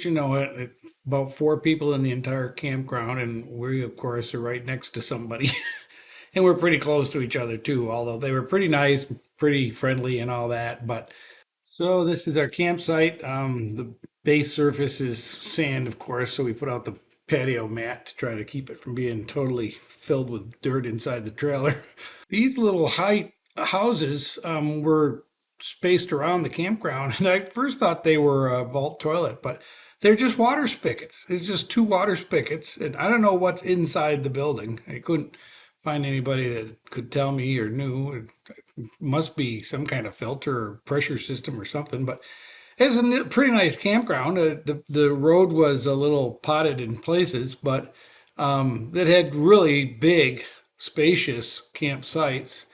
Wouldn't you know it, about four people in the entire campground, and we, of course, are right next to somebody. And we're pretty close to each other, too, although they were pretty nice, pretty friendly, and all that. But so this is our campsite. The base surface is sand, of course, so we put out the patio mat to try to keep it from being totally filled with dirt inside the trailer. These little high houses were spaced around the campground, and I first thought they were a vault toilet, but they're just water spigots. It's just two water spigots, and I don't know what's inside the building. I couldn't find anybody that could tell me or knew. It must be some kind of filter or pressure system or something, but it's a pretty nice campground. The road was a little potted in places, but it had really big, spacious campsites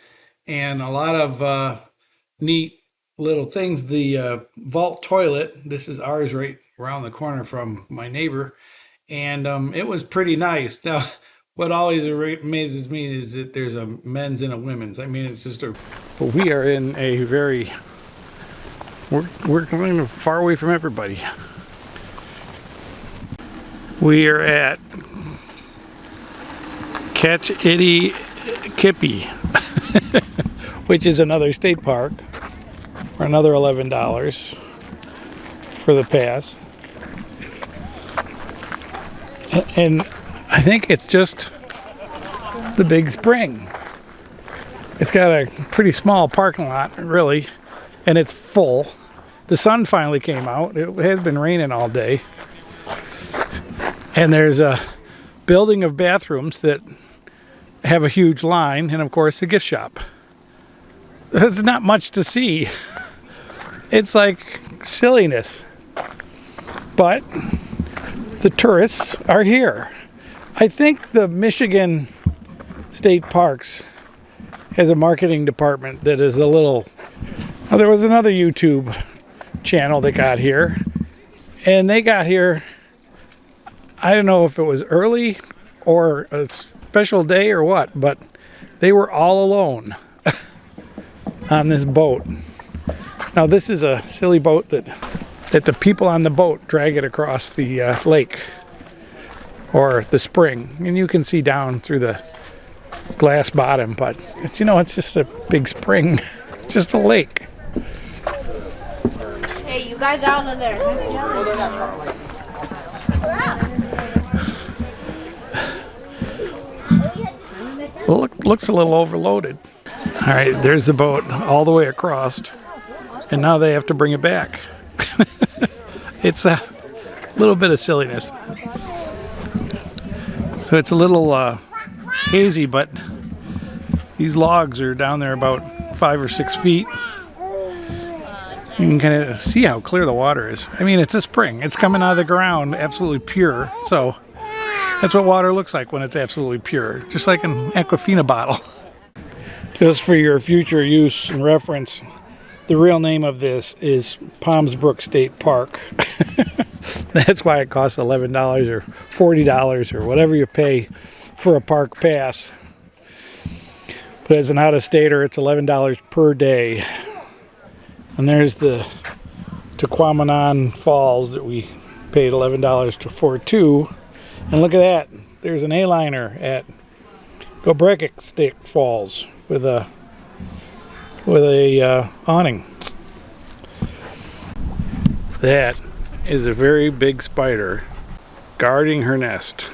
and a lot of neat little things. The vault toilet, this is ours right around the corner from my neighbor, and it was pretty nice. Now, what always amazes me is that there's a men's and a women's. I mean, it's just a. But we are in a very. We're kind of far away from everybody. We are at Kitch-iti-Kipi, which is another state park, for another $11 for the pass. And I think it's just the big spring. It's got a pretty small parking lot, really, and it's full. The sun finally came out. It has been raining all day. And there's a building of bathrooms that have a huge line, and of course a gift shop. There's not much to see. It's like silliness. But the tourists are here. I think the Michigan State Parks has a marketing department that is a little. Well, there was another YouTube channel that got here, and they got here. I don't know if it was early or a special day or what, but they were all alone on this boat. Now, this is a silly boat that the people on the boat drag it across the lake or the spring, and you can see down through the glass bottom, but you know, it's just a big spring, just a lake. Hey, you guys out of there. Well, looks a little overloaded. All right, there's the boat all the way across, and now they have to bring it back. It's a little bit of silliness. So it's a little hazy, but these logs are down there about 5 or 6 feet. You can kind of see how clear the water is. I mean, it's a spring. It's coming out of the ground absolutely pure. So that's what water looks like when it's absolutely pure, just like an Aquafina bottle. Just for your future use and reference, the real name of this is Palms Brook State Park. That's why it costs $11 or $40 or whatever you pay for a park pass. But as an out-of-stater, it's $11 per day. And there's the Tequamanon Falls that we paid $11 for too. And look at that. There's an A-liner at Gobrekik State Falls with a awning. That is a very big spider guarding her nest.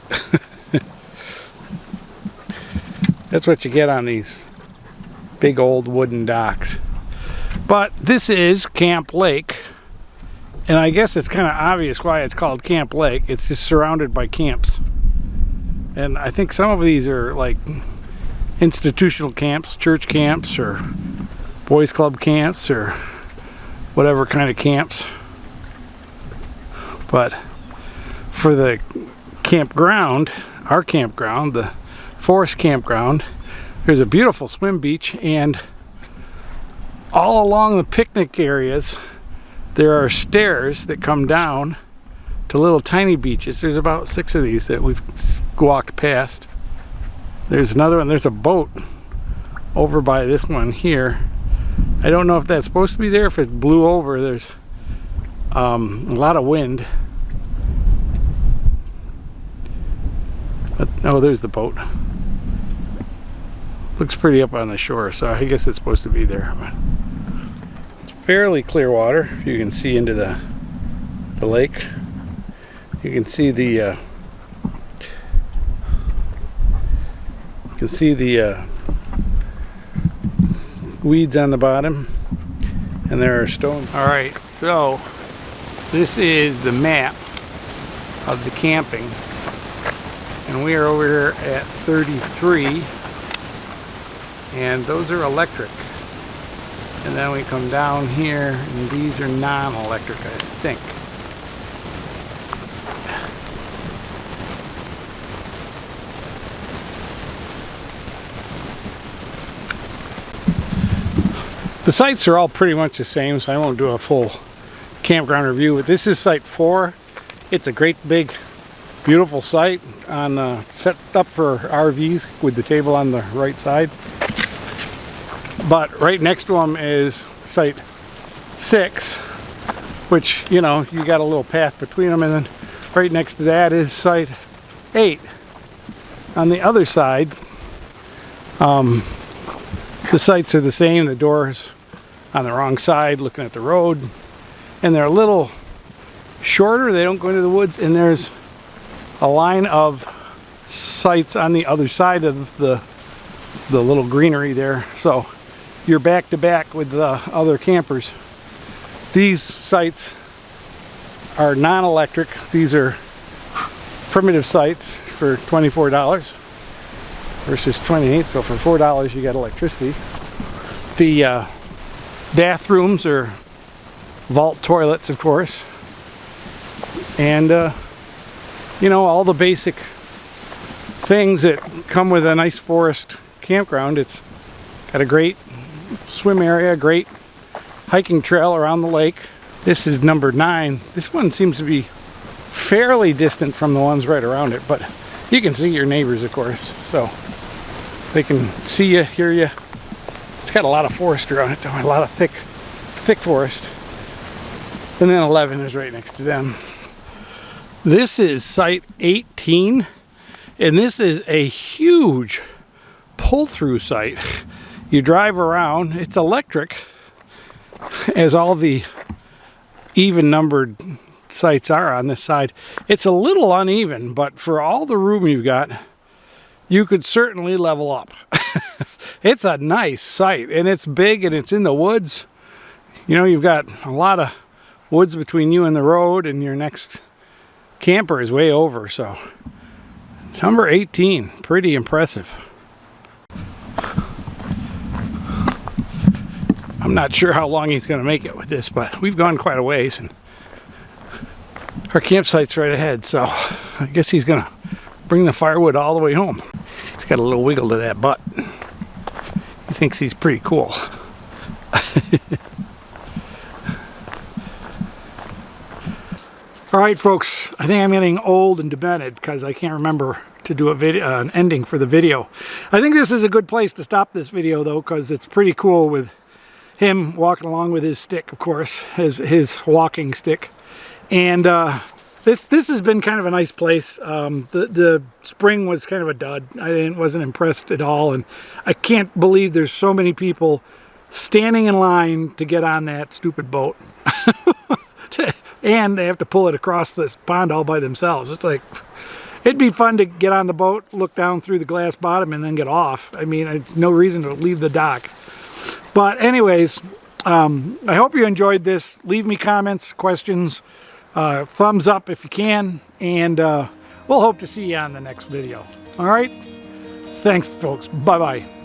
That's what you get on these big old wooden docks. But this is Camp Lake, and I guess it's kind of obvious why it's called Camp Lake. It's just surrounded by camps, and I think some of these are like institutional camps, church camps, or boys club camps, or whatever kind of camps. But for the campground, our campground, the Forest Campground, there's a beautiful swim beach, and all along the picnic areas there are stairs that come down to little tiny beaches. There's about 6 of these that we've walked past. There's another one. There's a boat over by this one here. I don't know if that's supposed to be there, if it blew over. There's a lot of wind. Oh, there's the boat. Looks pretty up on the shore, so I guess it's supposed to be there. But it's fairly clear water. You can see into the lake. You can see the weeds on the bottom, and there are stones. All right, so this is the map of the camping, and we are over here at 33, and those are electric. And then we come down here, and these are non-electric, I think. The sites are all pretty much the same, so I won't do a full campground review, but this is site 4. It's a great big beautiful site on set up for RVs with the table on the right side. But right next to them is site 6, which, you know, you got a little path between them, and then right next to that is site 8. On the other side, the sites are the same. The door's on the wrong side looking at the road, and they're a little shorter. They don't go into the woods, and there's a line of sites on the other side of the little greenery there, so you're back to back with the other campers. These sites are non-electric. These are primitive sites for $24 versus $28, so for $4 you get electricity. The bathrooms are vault toilets, of course, and you know, all the basic things that come with a nice forest campground. It's got a great swim area, great hiking trail around the lake. This is number 9. This one seems to be fairly distant from the ones right around it, but you can see your neighbors, of course, so they can see you, hear you. It's got a lot of forest around it, though, a lot of thick forest. And then 11 is right next to them. This is site 18, and this is a huge pull-through site. You drive around, it's electric, as all the even-numbered sites are on this side. It's a little uneven, but for all the room you've got, you could certainly level up. It's a nice site, and it's big, and it's in the woods. You know, you've got a lot of woods between you and the road, and your next camper is way over. So number 18, pretty impressive. I'm not sure how long he's going to make it with this, but we've gone quite a ways, and our campsite's right ahead, so I guess he's going to bring the firewood all the way home. He's got a little wiggle to that butt. He thinks he's pretty cool. All right, folks, I think I'm getting old and demented because I can't remember to do a video, an ending for the video. I think this is a good place to stop this video, though, because it's pretty cool with him walking along with his stick, of course, his walking stick. And this has been kind of a nice place. The spring was kind of a dud. I wasn't impressed at all, and I can't believe there's so many people standing in line to get on that stupid boat. And they have to pull it across this pond all by themselves. It's like, it'd be fun to get on the boat, look down through the glass bottom, and then get off. I mean, it's no reason to leave the dock. But anyways, I hope you enjoyed this. Leave me comments, questions, thumbs up if you can, and we'll hope to see you on the next video. All right? Thanks, folks. Bye-bye.